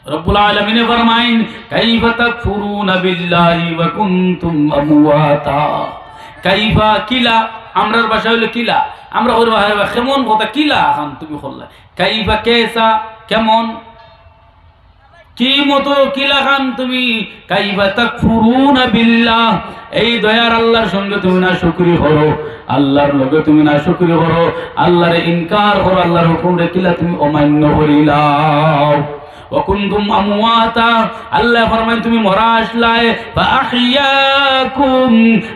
রব্বুল আলামিন ফরমাইন কাইফা তাকফুরুনা বিল্লাহি ওয়া কুনতুম আমওয়াতা। কাইফা কিলা, আমরার ভাষা হলো কিলা, আমরা ওর ভাষা কেমন কথা কিলা এখন তুমি বললা। কাইফা কেসা কেমন, কি মতো কিলা খান তুমি। কাইফা তাকফুরুনা বিল্লাহ, এই দয়ার আল্লাহর সঙ্গে তুমি না শুকরি করো, আল্লাহর লগে তুমি না শুকরি করো, আল্লাহর ইনকার করো, আল্লাহর হুকুমে কিলা তুমি অমান্য করিলাও। وكنتم امواتا, আল্লাহ ফরমায় তুমি মরা আসলায়, ফাআহইয়াকুম,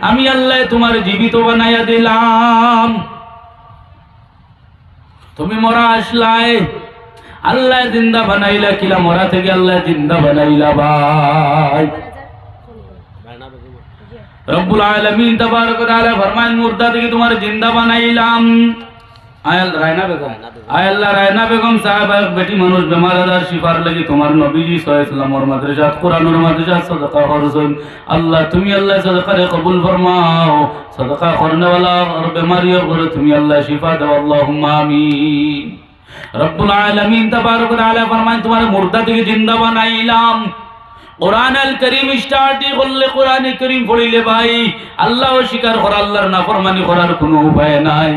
আমি আল্লাহ তোমার জীবিত বানাইয়া দিলাম। তুমি মরা আসলায়, আল্লাহ জিন্দা বানাইলা, কিলা মরা থেকে আল্লাহ জিন্দা বানাইলা ভাই। রব্বুল আলামিন তাবারক ওয়া তাআলা ফরমান মুর্দা থেকে তোমার জিন্দা বানাইলাম। আল্লাহ রায়না বেগম সাহেব বেটি মানুষ বেমার আজার শিফার লাগি তোমার নবীজি সাল্লাল্লাহু আলাইহি ওয়াসাল্লামের মাদ্রাসা কোরআনুল মাদ্রাসা সাদাকা খরচন, আল্লাহ তুমি আল্লাহ সাদাকারে কবুল ফরমাও, সাদাকা করনে ওয়ালা আর বেমারিও করে তুমি আল্লাহ শিফা দাও, আল্লাহুম্মা আমিন। রব্বুল আলামিন তাবারক ওয়া তাআলা ফরমান তোমার মুর্দা থেকে জিন্দা বানাইলাম। কোরআন আল করিম স্টার্টই করলে, কোরআন করিম পড়িলে ভাই আল্লাহ স্বীকার করা, আল্লাহর নাফরমানি করার কোনো উপায় নাই।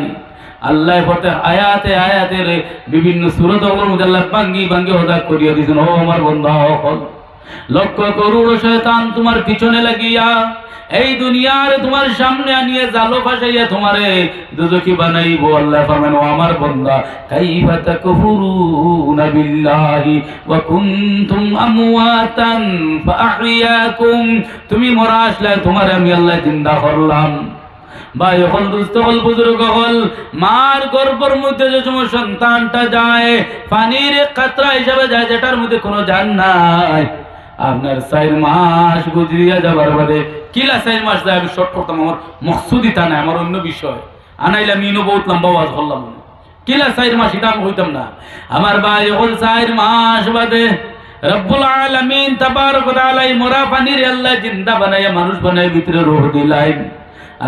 আল্লাহ পড়তে আয়াতে আয়াতের বিভিন্ন সূরাতের মধ্যে আল্লাহ ভাঙ্গি ভাঙ্গি হদাক করিয়া দিয়েছেন। ও আমার বান্দা হল, লক্ষ করুড় শয়তান তোমার পিছনে লাগিয়া এই দুনিয়ার তোমার সামনে আনিয়ে জালো ফাসাইয়া তোমারে দুজকি বানাইবো। আল্লাহ ফরমান ও আমার বান্দা কাইফা তাকফুরুনা বিল্লাহি ওয়া কুনতুম আমওয়াতান ফাআহইয়াকুম, তুমি মরা আসলে তোমারে আমি আল্লাহ জিন্দা করলাম। ভাই হল, দুস্থ হল, বুজুর্গ হল, মার গর্ভের মধ্যে যে সময় সন্তানটা যায় পানির কাতরা হিসাবে যায়, যেটার মধ্যে কোনো জান নাই। আপনার 4 মাস গুজরিয়া যাবার বাদে কিলা 4 মাস যায়, আমি শর্ট করতাম, আমার মকসুদি তা নাই, আমার অন্য বিষয় আনাইলাম, ইনো বহুত লম্বা ওয়াজ করলাম, কিলা 4 মাস এটা আমি হইতাম না। আমার ভাই হল 4 মাস বাদে রব্বুল আলামিন তাবারক ওয়া তাআলা মরা পানির আল্লাহ জিন্দা বানাইয়া মানুষ বানাই ভিতরে রূহ দিলাই।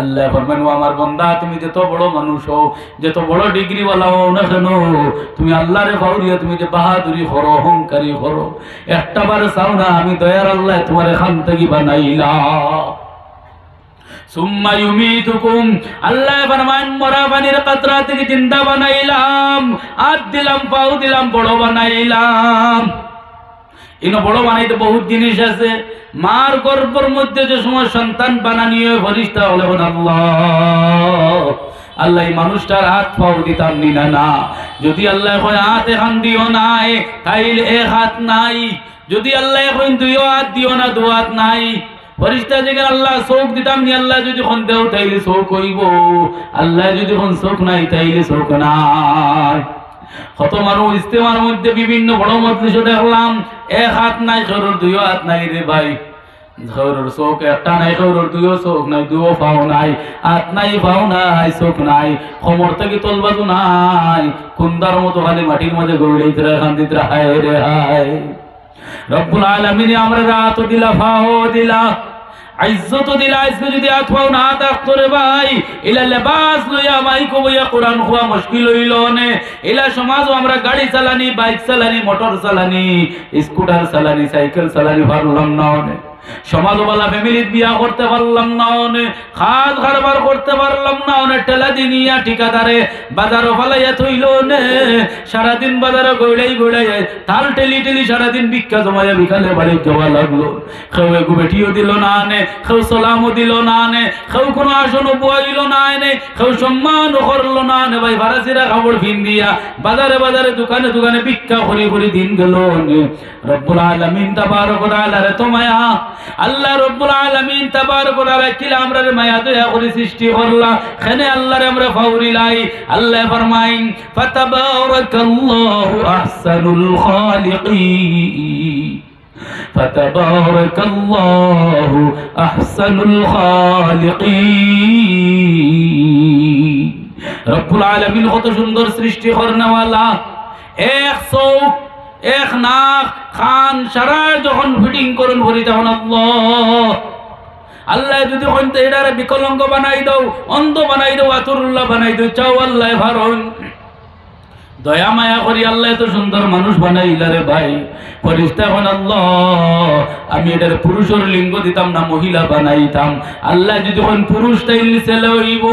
আল্লাহ ফরমান ও আমার বান্দা তুমি যত বড় মানুষ হও, যত বড় ডিগ্রি ওয়ালা হও না কেন, তুমি আল্লাহরে ফাউরিয়া তুমি যে বাহাদুরি করো, অহংকারী করো, একটা বার চাও না আমি দয়ার আল্লাহ তোমার এখান থেকে বানাইলাম। সুম্মা ইউমিতুকুম, আল্লাহ ফরমান মরা পানির কাতরা থেকে জিন্দা বানাইলাম, হাত দিলাম, পাও দিলাম, বড় বানাইলাম। ইনো বড় বানাইতে বহুত জিনিস আছে। মার গর্ভের মধ্যে যে সময় সন্তান বানানিয়ে ফরিস্তা হলে আল্লাহ আল্লাহ এই মানুষটার হাত পাও দিতাম নিনা না। যদি আল্লাহ কয় হাত এখান দিও নাই, তাইলে এক হাত নাই। যদি আল্লাহ কয় 2 হাত দিও না, 2 হাত নাই। ফরিস্তা যেখানে আল্লাহ চোখ দিতাম নি, আল্লাহ যদি কোন দেও তাইলে চোখ হইব, আল্লাহ যদি কোন চোখ নাই তাইলে চোখ নাই। কত মানুষ ইস্তেমার মধ্যে বিভিন্ন বড় মজলিসে দেখলাম 1 হাত নাই, কারোর 2 হাত নাই রে ভাই, কারোর চোখ একটা নাই, কারোর 2 চোখ নাই, 2 পাও নাই, হাত নাই, পাও নাই, চোখ নাই, কোমর থেকে তলবাজু নাই, কুন্দার মতো খালি মাটির মধ্যে গড়াইতে কান্দিতে হায় রে হায়। রব্বুল আলামিন আমরা রাত দিলা, পাও দিলা, ইজ্জত দিলা, আজকে যদি হাত পাও না থাকতো রে ভাই, এলা লেবাস লইয়া মাইক বইয়া কোরআন খোয়া মুশকিল হইল নে। এলা সমাজও আমরা গাড়ি চালানি, বাইক চালানি, মোটর চালানি, স্কুটার চালানি, সাইকেল চালানি পারলাম না। সমাজওয়ালা ফ্যামিলির বিয়া করতে পারলাম না, খাদ কারবার করতে পারলাম না, ঠেলা দিনিয়া ঠিকাদারে বাজারও ফালাইয়া থইল নে। সারাদিন বাজারে গড়াই গড়াই তাল টেলি টেলি সারাদিন ভিক্ষা জমাইয়া বিকালে বাড়ি যাওয়া লাগলো। কেউ এগু বেটিও দিল না নে, কেউ সালামও দিল না নে, কেউ কোনো আসনও বইল না নে, কেউ সম্মানও করলো না নে। ভাই ভাড়াচিরা খাবার ফিন দিয়া বাজারে বাজারে দোকানে দোকানে ভিক্ষা করি করি দিন গেল নে। রব্বুল আলামিন তাবারক ওয়া তাআলা রে তো মায়া, আল্লাহ রব্বুল আলামিন তাবারক ওয়া তাআলা কিলা আমরা মায়া দয়া করে সৃষ্টি করলা, খানে আল্লাহরে আমরা ফাউরিলাই। আল্লাহ ফরমাইন ফাতাবারাকাল্লাহু আহসানুল খালিকিন, ফাতাবারাকাল্লাহু আহসানুল খালিকিন। রব্বুল আলামিন কত সুন্দর সৃষ্টি করনেওয়ালা। 1 চোখ, 1 নাক, খান সারা যখন ফিটিং করুন ভরি তখন আল্লাহ আল্লাহ যদি হইতে এটারে বিকলঙ্গ বানাই দাও, অন্ধ বানাই দাও, আতুরুল্লাহ বানাই দাও, চাও আল্লাহ ভারণ দয়া মায়া করি আল্লাহ এত সুন্দর মানুষ বানাইলা রে ভাই। ফেরেশতা হন আল্লাহ আমি এটার পুরুষের লিঙ্গ দিতাম না মহিলা বানাইতাম। আল্লাহ যদি কোন পুরুষ তাইলে ছেলে হইব,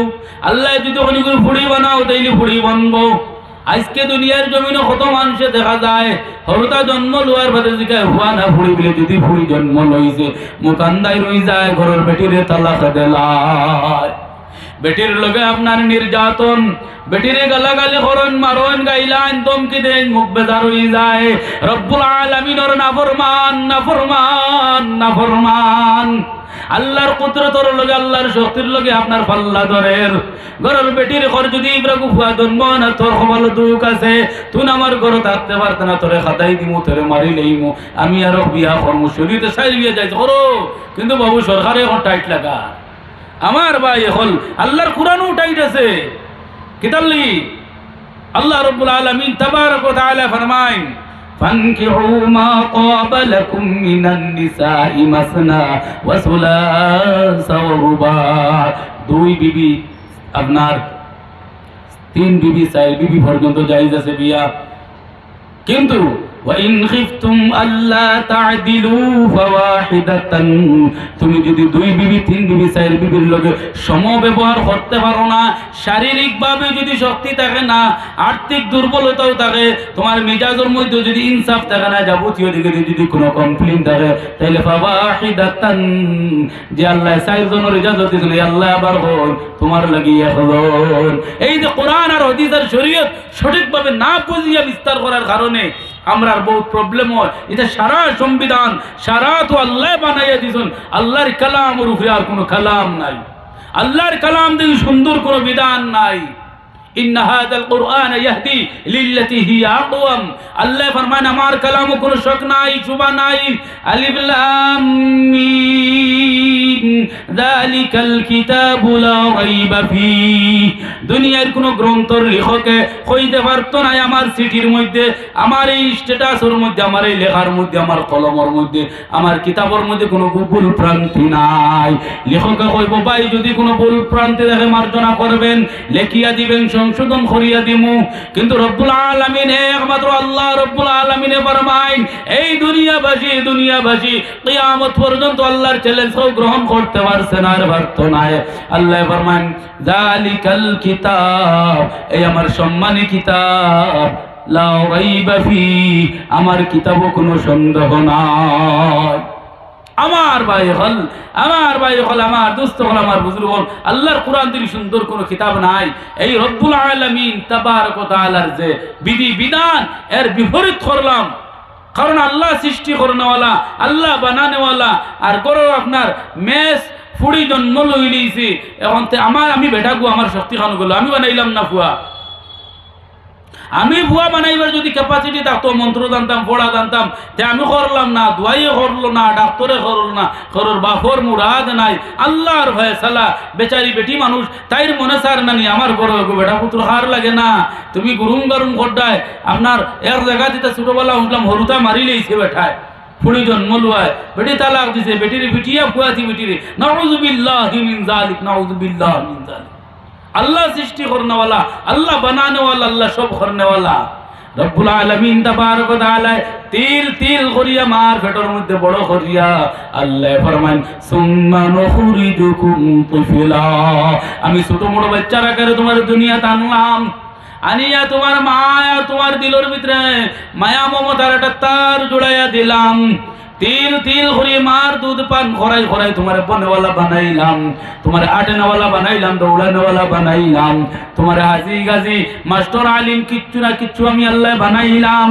আল্লাহ যদি কোন ফুড়ি বানাও তাইলে ফুড়ি বানবো। আজকে দুনিয়ার জমিনে কত মানুষে দেখা যায় হরতা জন্ম লোয়ার বাদে জিগায় হুয়া না ফুড়ি বলে যদি ফুড়ি জন্ম লইছে মুকান্দাই রই যায় ঘরের বেটিরে তালাক দেলায়। বেটির লগে আপনার নির্যাতন, বেটিরে গালাগালি করন মারন গাইলান দমকি দেন মুখ বেজার হয়ে যায়। রব্বুল আলামিনের নাফরমান নাফরমান নাফরমান আল্লাহর কুদরতের লগে আল্লাহর শক্তির লগে আপনার পাল্লা ধরের। ঘরের বেটির ঘর যদি ইব্রাগু ফুয়া জন্ম না তোর কপাল দুঃখ আছে, তুই আমার ঘর থাকতে পারত না, তোরে খাতাই দিমু তোরে মারি লইমু, আমি আরো বিয়া কর্ম শরীরে সাইল বিয়ে যাইতে করো। কিন্তু বাবু সরকারে এখন টাইট লাগা আমার ভাই হল আল্লাহর কুরআনও টাইট আছে। কিতাল্লি আল্লাহ রাব্বুল আলামিন তাবারাক ওয়া তাআলা ফরমায় فانكحوا ما طاب لكم من النساء مثنى وثلاث ورباع। দুই বিবি আপনার তিন বিবি চার বিবি পর্যন্ত জায়েজ আছে বিয়া। কিন্তু وإن خفتم ألا تعدلوا فواحدة তুমি যদি দুই বিবি তিন বিবি চার বিবির লগে সম ব্যবহার করতে পারো না, শারীরিকভাবে যদি শক্তি থাকে না, আর্থিক দুর্বলতাও থাকে, তোমার মেজাজের মধ্যে যদি ইনসাফ থাকে না, যাবতীয় দিকে যদি কোনো কমপ্লেইন থাকে, তাহলে ফাওয়াহিদাতান যে আল্লাহ চারজনের ইজাজত দিয়েছেন আল্লাহ আবার হল তোমার লাগিয়ে হল। এই যে কোরআন আর হাদিস আর শরীয়ত সঠিকভাবে না বুঝিয়া বিস্তার করার কারণে আমরা বহুত প্রবলেম হয়। এটা সারা সংবিধান সারা তো আল্লাহ বানাইয়া দিয়েছেন, আল্লাহর কালামের উপরে আর কোনো কালাম নাই, আল্লাহর কালাম দিয়ে সুন্দর কোনো বিধান নাই। ইন্না হাযাল কুরআন ইয়াহদি লিল্লাতি হিয়া আকওয়াম। আল্লাহ ফরমান আমার কালামে কোনো শক নাই শুবা নাই। আলিফ লাম মিম যালিকাল কিতাবু লা রাইবা ফি। দুনিয়ার কোন গ্রন্থের লেখকে কইতে পারতো না আমার চিঠির মধ্যে, আমার এই স্ট্যাটাসের মধ্যে, আমার এই লেখার মধ্যে, আমার কলমের মধ্যে, আমার কিতাবের মধ্যে কোনো ভুল প্রান্তি নাই। লেখকে কইব ভাই যদি কোনো ভুল প্রান্তি দেখে মার্জনা করবেন, লেখিয়া দিবেন, সংশোধন করিয়া দিমু। কিন্তু রব্বুল আলামিন একমাত্র আল্লাহ রব্বুল আলামিনে ফরমায় এই দুনিয়াবাসী কিয়ামত পর্যন্ত আল্লাহর চ্যালেঞ্জও গ্রহণ করতে পারছে না আর পারতো না। আল্লাহ ফরমায় যালিকাল কিতাব এই আমার সম্মানী কিতাব লা রাইবা ফি আমার কিতাবও কোনো সন্দেহ নাই। আমার ভাই হল আমার দোস্ত হল আমার বুজুর্গ হল আল্লাহর কোরআন থেকে সুন্দর কোনো কিতাব নাই। এই রব্বুল আলামিন তাবারক ওয়া তাআলার যে বিধি বিধান এর বিপরীত করলাম, কারণ আল্লাহ সৃষ্টি করনেওয়ালা, আল্লাহ বানানেওয়ালা। আর করো আপনার মেষ ফুড়ি জন্ম লই লইছি, এখন আমি বেটা গু আমার শক্তি খান গেল, আমি বানাইলাম না ফুয়া। আমি ভুয়া বানাইবার যদি ক্যাপাসিটি থাকতো, মন্ত্র জানতাম, পড়া জানতাম, যে আমি করলাম না, দোয়াইয়ে করলো না, ডাক্তারে করলো না, করোর বাপর মুরাদ নাই, আল্লাহর ফয়সালা। বেচারি বেটি মানুষ তাইর মনে সার নানি আমার বড় বেটা পুত্র হার লাগে না, তুমি গুরুম গরুম করডায় আপনার এক জায়গা দিতে ছোটবেলা উঠলাম হরুতা মারি লেইছে বেঠায়, ফুড়ি জন্ম লুয়ায়, বেটি তালাক দিছে, বেটির বিটিয়া ফুয়াছি বেটিরে, নাউযুবিল্লাহি মিন যালিক, নাউযুবিল্লাহি মিন যালিক। আল্লাহ সৃষ্টি করনেওয়ালা, আল্লাহ বানানেওয়ালা, আল্লাহ সব করনেওয়ালা রব্বুল আলামিন তাবারক ওয়া তাআলা তিল তিল করিয়া মার পেটের মধ্যে বড় করিয়া আল্লাহ ফরমান সুম্মা নুখরিজুকুম তিফলা। আমি ছোট বড় বাচ্চারা করে তোমার দুনিয়াতে আনলাম, আনিয়া তোমার মায়া তোমার দিলের ভিতরে মায়া মমতার একটা তার জোড়াইয়া দিলাম। তিল তিল করে মার দুধ পান খরাই খরাই তোমার বনেওয়ালা বানাইলাম, তোমার আটেনেওয়ালা বানাইলাম, দৌড়ানেওয়ালা বানাইলাম, তোমার হাজি গাজি মাস্টার আলিম কিচ্ছু না কিচ্ছু আমি আল্লাহ বানাইলাম।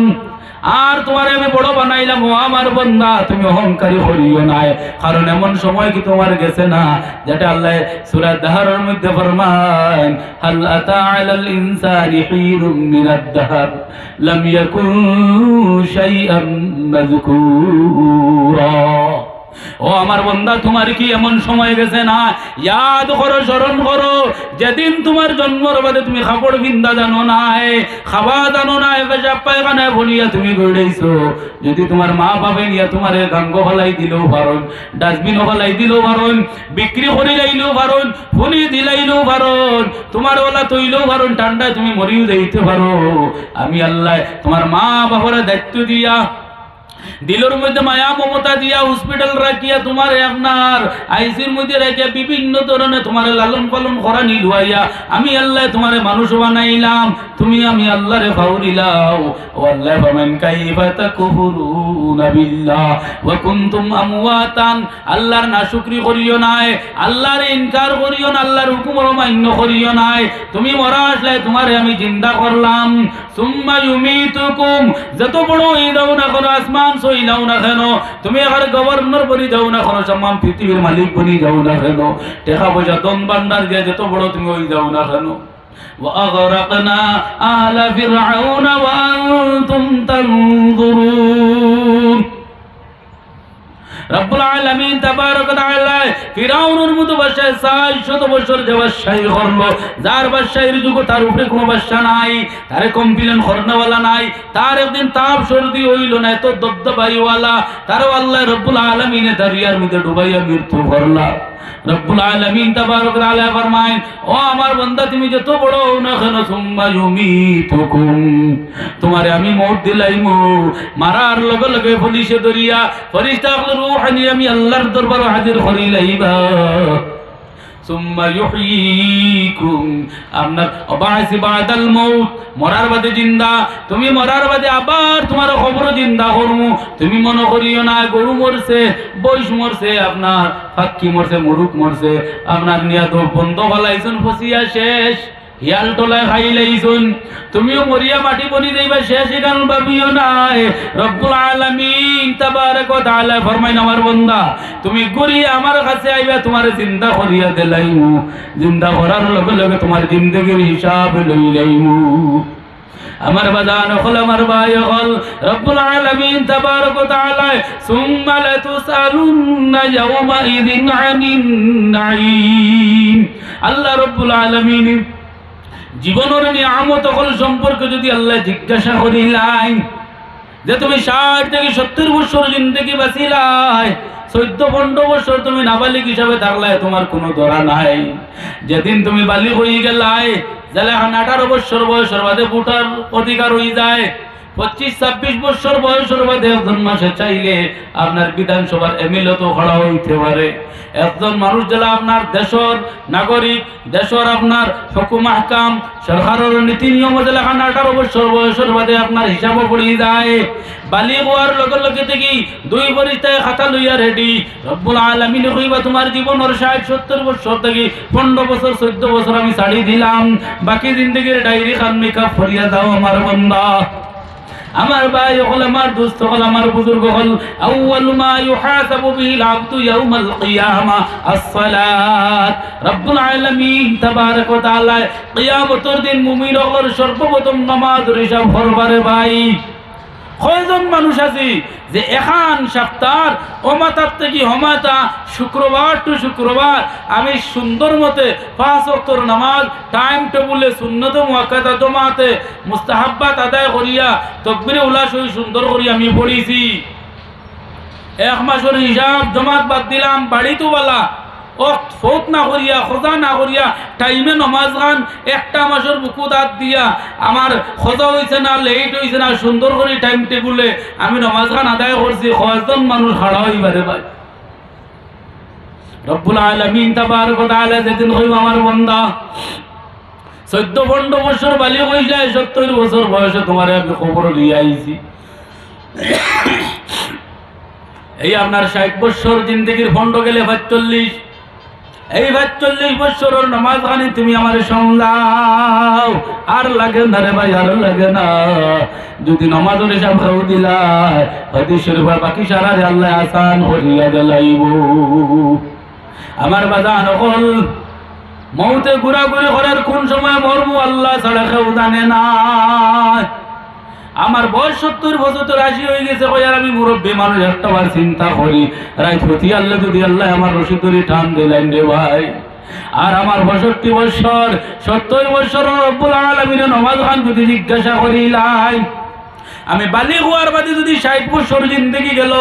আর তোমার আমি বড় বানাইলাম। ও আমার বান্দা তুমি অহংকারী হইও না, কারণ এমন সময় কি তোমার গেছে না যেটা আল্লাহ সূরা দাহরের মধ্যে ফরমান হাল আতা আলাল ইনসানি হিরুম মিনাদ দাহর লাম ইয়াকুন শাইআম মাযকুরা। ও আমার বান্দা, তোমার কি এমন সময় গেছে না? ইয়াদ করো, স্মরণ করো, যেদিন তোমার জন্মর বাদে তুমি খাপড় বিন্দা জানো নাই, খাওয়া জানো নাই, পেশাব পায়খানায় বলিয়া তুমি গড়াইছো। যদি তোমার মা বাপে নিয়া তোমার গাঙ্গ ফলাই দিলেও পারন, ডাস্টবিন ফলাই দিলেও পারন, বিক্রি করে লাইলেও পারন, ফুলি দিলাইলেও পারন, তোমার ওলা তৈলেও পারন, ঠান্ডায় তুমি মরিও যাইতে পারো। আমি আল্লাহ তোমার মা বাবার দায়িত্ব দিয়া, দিলের মধ্যে মায়া মমতা দিয়া, হসপিটাল রাখিয়া তোমার আপনার আইসির মধ্যে রাখিয়া বিভিন্ন ধরনের তোমার লালন পালন করা নিলুয়াইয়া আমি আল্লাহ তোমার মানুষ বানাইলাম। তুমি আমি আল্লাহরে ফাউরিলাও। ও আল্লাহ, ফামান কাইফা তাকফুরুনা বিল্লাহ ওয়া কুনতুম আমওয়াতান। আল্লাহর নাশুকরি করিও নাই, আল্লাহর ইনকার করিও না, আল্লাহর হুকুম অমান্য করিও নাই। তুমি মরা আসলে তোমারে আমি জিন্দা করলাম। সুম্মা ইউমিতুকুম। যত বড় হয়ে দাও না কোনো, আসমান সই নাও না কেন, তুমি এখানে গভর্নর বনি যাও না কেন, সামাম পৃথিবীর মালিক বনি যাও না কেন, টাকা পয়সা দন ভান্ডার দিয়ে যত বড় তুমি হয়ে যাও না কেন, وأغرقنا آل فرعون وأنتم تنظرون। রব্বুল আলামিন তাবারক ওয়া তাআলা ফিরাউনের মতো বাদশাহ ৬০০ বছর যে বাদশাহী করলো, যার বাদশাহীর যুগ তার উপরে কোনো বাদশা নাই, তারে কমপ্লেন করনেওয়ালা নাই, তার একদিন তাপ সর্দি হইল না, এত দবদবাইওয়ালা, তারও আল্লাহ রব্বুল আলামিনে দরিয়ার মধ্যে ডুবাইয়া মৃত্যু করলা। রব্বুল আলামিন তাবারক ওয়া তাআলা ফরমায়, ও আমার বান্দা, তুমি যত বড় হও না কেন, সুম্মা ইউমিতুকুম, তোমারে আমি মওত দিলাইমু। মারার লগে লগে পুলিশে দরিয়া ফেরেশতা রূহ নিয়ে আমি আল্লাহর দরবারে হাজির করিলাইবা। সুম্মা ইউহয়িকুম, আপনার অবাসি বাদাল মউত, মরার বাদে জিন্দা। তুমি মরার বাদে আবার তোমার খবর জিন্দা করমু। তুমি মনে করিও না গরু মরছে, বৈশ মরছে, আপনার ফাক্কি মরছে, মুরুক মরছে, আপনার নিয়া তো বন্ধ ফলাইছুন, ফসিয়া শেষ, হিয়াল টোলায় খাইলাইছুন, তুমিও মরিয়া মাটি বনি যাইবা শেষ, এখান ভাবিও নাই। রব্বুল আলামিন তাবারক ওয়া তাআলা ফরমাইন, আমার বান্দা, তুমি ঘুরিয়ে আমার কাছে আইবা, তোমার জিন্দা করিয়া দিলাইমু। জিন্দা করার লগে লগে তোমার জিন্দেগির হিসাব লইলাইমু। আমার বাদান হল, আমার ভাই হল, রব্বুল আলামিন তাবারক ওয়া তাআলা সুম্মা লাতুসআলুন্না ইয়াওমাইযিন আনিন নাঈম। আল্লাহ রব্বুল আলামিন জীবনের নিয়ামত হল সম্পর্কে যদি আল্লাহ জিজ্ঞাসা করিলাই, যে তুমি ৬০ থেকে ৭০ বছর জিন্দেগি বাঁচিলাই, ১৪-১৫ বছর তুমি নাবালিক হিসাবে থাকলাই, তোমার কোনো ধরা নাই। যেদিন তুমি বালিক হয়ে গেলাই, যাহলে ১৮ বছর বয়সের বাদে ভোটার অধিকার হয়ে যায়, ২৫-২৬ বছর বয়সের বাদে একজন মাসে চাইলে আপনার বিধানসভার এমএলএ তো খড়া হইতে পারে। একজন মানুষ যারা আপনার দেশের নাগরিক, দেশের আপনার হুকুম আহকাম, সরকারের নীতি নিয়ম যারা ১৮ বছর বয়সের বাদে আপনার হিসাবও পড়ে যায়। বালিগ হওয়ার লগে লগে থেকে ২ পরিস্তায় খাতা লইয়া রেডি। রব্বুল আলামিন কইবা, তোমার জীবনের ৬০-৭০ বছর থেকে ১৫ বছর ১৪ বছর আমি ছাড়ি দিলাম, বাকি জিন্দগির ডায়েরি খান মেকআপ করিয়া দাও আমার বান্দা। আমার ভাই হল, আমার দোস্ত হল, আমার বুজুর্গ হল, আউয়ালু মা ইউহাসাবু বিহিল আবদু ইয়াউমাল কিয়ামা আস-সালাত। রব্বুল আলামিন তাবারক ওয়া তাআলা কিয়ামতের দিন মুমিনদের সর্বপ্রথম নামাজের হিসাব করবারে ভাই। কয়জন মানুষ আছে যে এখান সপ্তাহ অমাতার থেকে হমাতা শুক্রবার টু শুক্রবার আমি সুন্দর মতে ৫ ওয়াক্তের নামাজ টাইম টেবুলে সুন্নত মুআক্কাদা জমাতে মুস্তাহাব্বাত আদায় করিয়া তাকবীরে উলা সহি সুন্দর করি আমি পড়িছি। ১ মাসের হিসাব জমাত বাদ দিলাম, বাড়িতো বলা ফৌত না করিয়া, খোঁজা না করিয়া টাইমে নমাজ গান ১টা মাসের বুকু দাঁত দিয়া আমার খোঁজা হয়েছে না, লেট হয়েছে না, সুন্দর করে টাইম টেবুলে আমি নমাজ গান আদায় করছি। কয়জন মানুষ খাড়া হইবারে ভাই। রব্বুল আলামিন তাবারক ওয়া তাআলা যেদিন কইব, আমার বান্দা ১৪-১৫ বছর বালি হয়ে যায়, ৭০ বছর বয়সে তোমার আমি খবর দিয়ে আইছি। এই আপনার ৬০ বছর জিন্দগির ফন্ড গেলে ৪৫, এই ৪৫ বছরের নামাজ গানি তুমি আমার সংলাও, আর লাগে না রে ভাই, আর লাগে না। যদি নামাজের হিসাব খাও দিলাই, হাদিস শরীফের বাকি সারা আল্লাহ আসান করিয়া দিলাইব। আমার বাজান হল, মৌতে ঘোরাঘুরি করার কোন সময় মরবো আল্লাহ ছাড়া কেউ জানে না। আমার বয়স 70 বছর তো রাশি হয়ে গেছে, কই আর আমি মুরব্বী মানুষ একটা বার চিন্তা করি রাইত হতি আল্লাহ যদি আল্লাহ আমার রশিদ ধরে টান দিলেন রে ভাই, আর আমার 65 বছর 70 বছর রব্বুল আলামিনের নমাজ খান যদি জিজ্ঞাসা করিলাই, আমি বালিগ হওয়ার বাদে যদি 60 বছর জিন্দেগি গেল,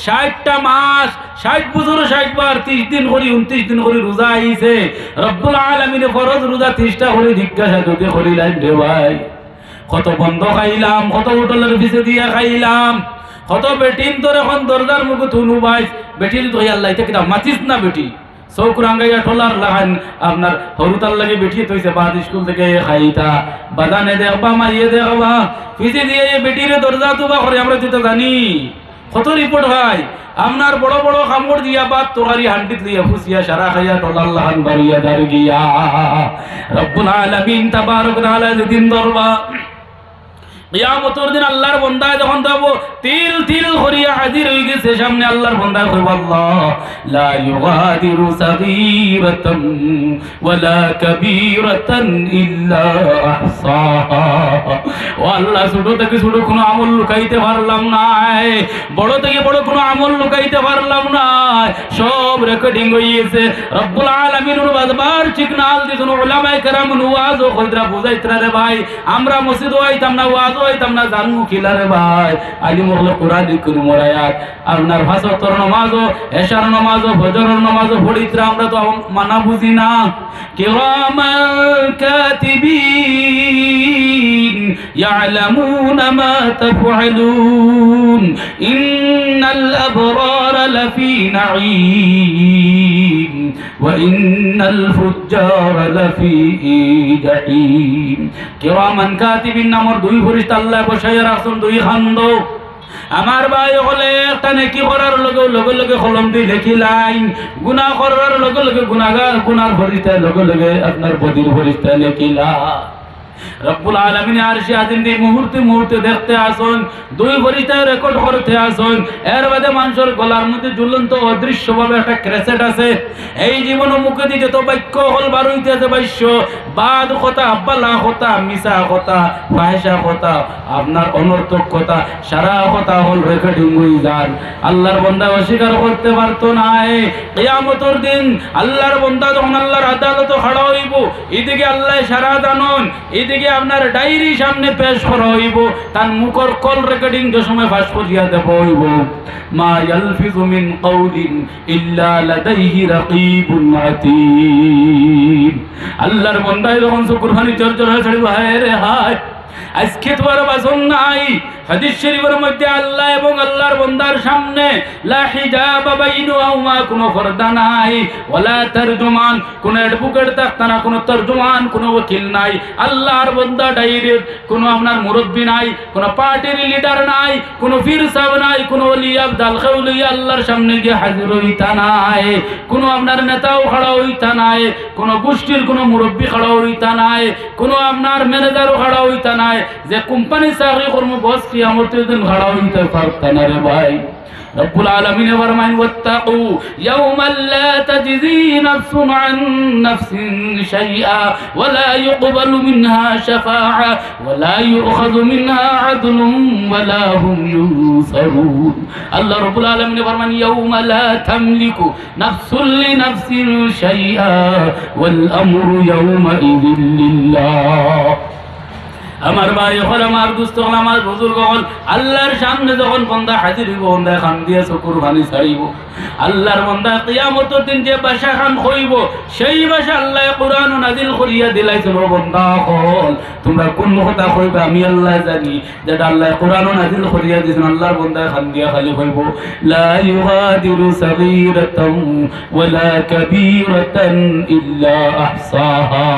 60টা মাস 60 বছর 60 বার 30 দিন করে 29 দিন করে রোজা আইছে, রব্বুল আলামিনের ফরজ রোজা 30টা করে জিজ্ঞাসা যদি করিলেন রে ভাই, কত বন্ধ খাইলাম, কত হোটেলের পিছে দিয়ে খাইলাম, কত বেটিন তোর এখন দরজার মুখে তুনু ভাই, বেটি তো আল্লাহ এটা কিনা মাতিস না বেটি চৌক রাঙ্গাইয়া ঠোলার লাগান আপনার হরুতার লাগে বেটি তৈছে বাদ স্কুল থেকে খাইতা বাদানে দেখবা মাইয়ে দেখবা পিছে দিয়ে বেটিরে দরজা তুবা করে আমরা তো জানি কত রিপোর্ট হয়, আপনার বড় বড় কামড় দিয়া বাদ তোহারি হান্ডিত লিয়া ফুসিয়া সারা খাইয়া টোলার লাহান বাড়িয়া দাঁড় গিয়া রব্বুল আলামিন তাবারক তাআলা যেদিন দরবা কিয়ামতের দিন আল্লাহর বান্দা যখন যাবো তিল তিল করিয়া হাজির হয়ে গেছে সামনে, আল্লাহর বান্দা কইব আল্লাহ লা ইউগাদিরু সাগীরাতান ওয়ালা কাবীরাতান ইল্লা আহসাহা, ও আল্লাহ ছোট থেকে ছোট কোনো আমল লুকাইতে পারলাম না, বড় থেকে বড় কোনো আমল লুকাইতে পারলাম না, সব রেকর্ডিং হইছে। রব্বুল আলামিনের বারবার সিগনাল দিছেন, উলামায়ে কেরাম ওয়াজ ও কইরা বুঝাইতরা রে ভাই, আমরা মসজিদ হইতাম না ওয়াজ হইতাম না জানু কিলারে ভাই, আলি মহল কোরআন কোন মোরায়াত আপনার ফাজর নামাজও এশার নামাজও ফজরের নামাজও পড়িতরা আমরা তো মানা বুঝি না। কিরামান কাতিবিন ইয়ালামুনা মা তাফআলুন ইন্নাল আবরারা লাফি নাঈম ওয়া ইন্নাল ফুজ্জারা লাফি জাহিম। কিরামান কাতিবিন নামের দুই ফেরেশতা আল্লাহ বসাইয়া রাখছেন দুই খান্দ, আমার ভাই হলে একটা নেকি করার লগে লগে লগে কলম দিয়ে লেখি লাইন, গুনাহ করার লগে লগে গুনার ফেরেশতা লগে লগে আপনার বদির ফেরেশতা লেখিলা। রব্বুল আলামিন আরশে আজিম দিয়ে মুহূর্তে মুহূর্তে দেখতে আসুন, দুই ফেরেশতা রেকর্ড করতে আসুন। এর বাদে মানুষের গলার মধ্যে ঝুলন্ত অদৃশ্যভাবে একটা ক্যাসেট আছে, এই জীবন মুখে দিয়ে যত বাক্য হল বার হইতেছে বাক্য বাদ কথা আব্বালা কথা মিশা কথা ফাহিশা কথা আপনার অনর্থক কথা সারা কথা হল রেকর্ডিং হয়ে যান। আল্লাহর বান্দা অস্বীকার করতে পারতো না। কিয়ামতের দিন আল্লাহর বান্দা যখন আল্লাহর আদালতে খাড়া হইব, এদিকে আল্লাহ সারা জানুন, এদিকে আপনার ডায়েরি সামনে পেশ করা হইব, তার মুখর কল রেকর্ডিং যে সময় ফাঁস করিয়া দেব হইব। মা ইয়ালফিযু মিন কাউলিন ইল্লা লাদাইহি রাকীবুন আতীদ। আল্লাহর বান্দায় যখন কুরবানি চরচর হয়ে ছাড়িব, হায় রে হায় আজকে তোমার বাসন নাই। হাদিস শরীফের মধ্যে আল্লাহ এবং আল্লাহর বান্দার সামনে লা হিজাব বাইনহুমা, কোনো পর্দা নাই, ওয়ালা তারজুমান, কোনো অ্যাডভোকেট থাকতা না, কোনো তরজুমান, কোনো ওকিল নাই। আল্লাহর বান্দা ডাইরেক্ট, কোনো আপনার মুরব্বি নাই, কোনো পার্টির লিডার নাই, কোনো পীর সাহেব নাই, কোনো ওলি আবদাল খাউলি আল্লাহর সামনে গিয়ে হাজির হইতা নাই, কোনো আপনার নেতাও খাড়া হইতা নাই, কোনো গোষ্ঠীর কোনো মুরব্বি খাড়া হইতা নাই, কোনো আপনার ম্যানেজারও খাড়া হইতা নাই, যে কোম্পানি চাকরি কর্ম বস কিয়ামতের দিন খাড়া হইতে পারতা না রে ভাই। রব্বুল আলামিন ফরমান ওয়াত্তাকু ইয়াওমান লা তাজজি নাফসুন আন নাফসিন শাইআ ওয়া লা ইউকবালু মিনহা শাফাআ ওয়া লা ইউখাযু মিনহা আদলুন ওয়া লা হুম ইউনসারুন। আল্লাহ রব্বুল আলামিন ফরমান ইয়াওমা লা তামলিকু নাফসুন লিনাফসিন শাইআ ওয়াল আমরু ইয়াওমা ইযিন লিল্লাহ। আমার ভাই হল, আমার দুস্থ হল, আমার বুজুর্গ হল, আল্লাহর সামনে যখন বান্দা হাজির হইব, বান্দা খান দিয়ে চকুর পানি ছাড়িব। আল্লাহর বান্দা কিয়ামতের দিন যে ভাষা খান হইব, সেই ভাষা আল্লাহ কোরআন নাজিল করিয়া দিলাইছিল। বান্দা হল তোমরা কোন কথা কইবে আমি আল্লাহ জানি, যেটা আল্লাহ কোরআন নাজিল করিয়া দিয়েছেন আল্লাহর বান্দা খান দিয়া খালি হইব লা ইউগাদিরু সাগীরাতান ওয়ালা কাবীরাতান ইল্লা আহসাহা।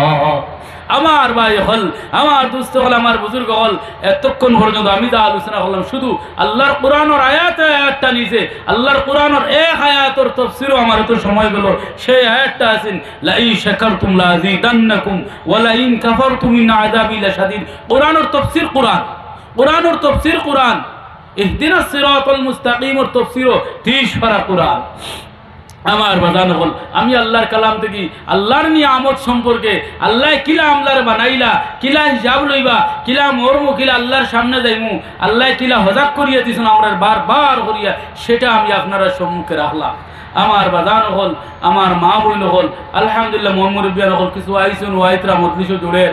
আমার ভাই হল, আমার দুস্থ হল, আমার বুজুর্গ হল, এতক্ষণ পর্যন্ত আমি যা আলোচনা করলাম শুধু আল্লাহর কোরআনের আয়াতে আয়াতটা নিচে, আল্লাহর কোরআনের এক আয়াতের তাফসীরও আমার এত সময় গেল। সেই আয়াতটা আছেন লা ইন শাকারতুম লা আযীদান্নাকুম ওয়া লা ইন কাফারতুম ইন আযাবি লাশাদীদ। কোরআনের তাফসীর কোরআন, কোরআনের তাফসীর কোরআন, ইহদিনাস সিরাতাল মুস্তাকিমের তাফসীরও 30 পারা কোরআন। আমার বাজান হল আমি আল্লাহর কালাম থেকে আল্লাহর নিয়ামত সম্পর্কে আল্লাহ কিলা আমলার বানাইলা কিলা হিসাব লইবা কিলা মরমু কিলা আল্লাহর সামনে যাইমু আল্লাহ কিলা হজাক করিয়া দিছেন আমরা বারবার করিয়া সেটা আমি আপনারা সম্মুখে রাখলাম। আমার বাজান হল আমার মা বইল হল আলহামদুলিল্লাহ মোহাম্মদ রবিয়ান হল কিছু আইসুন ওয়াইতরা মজলিস জোরের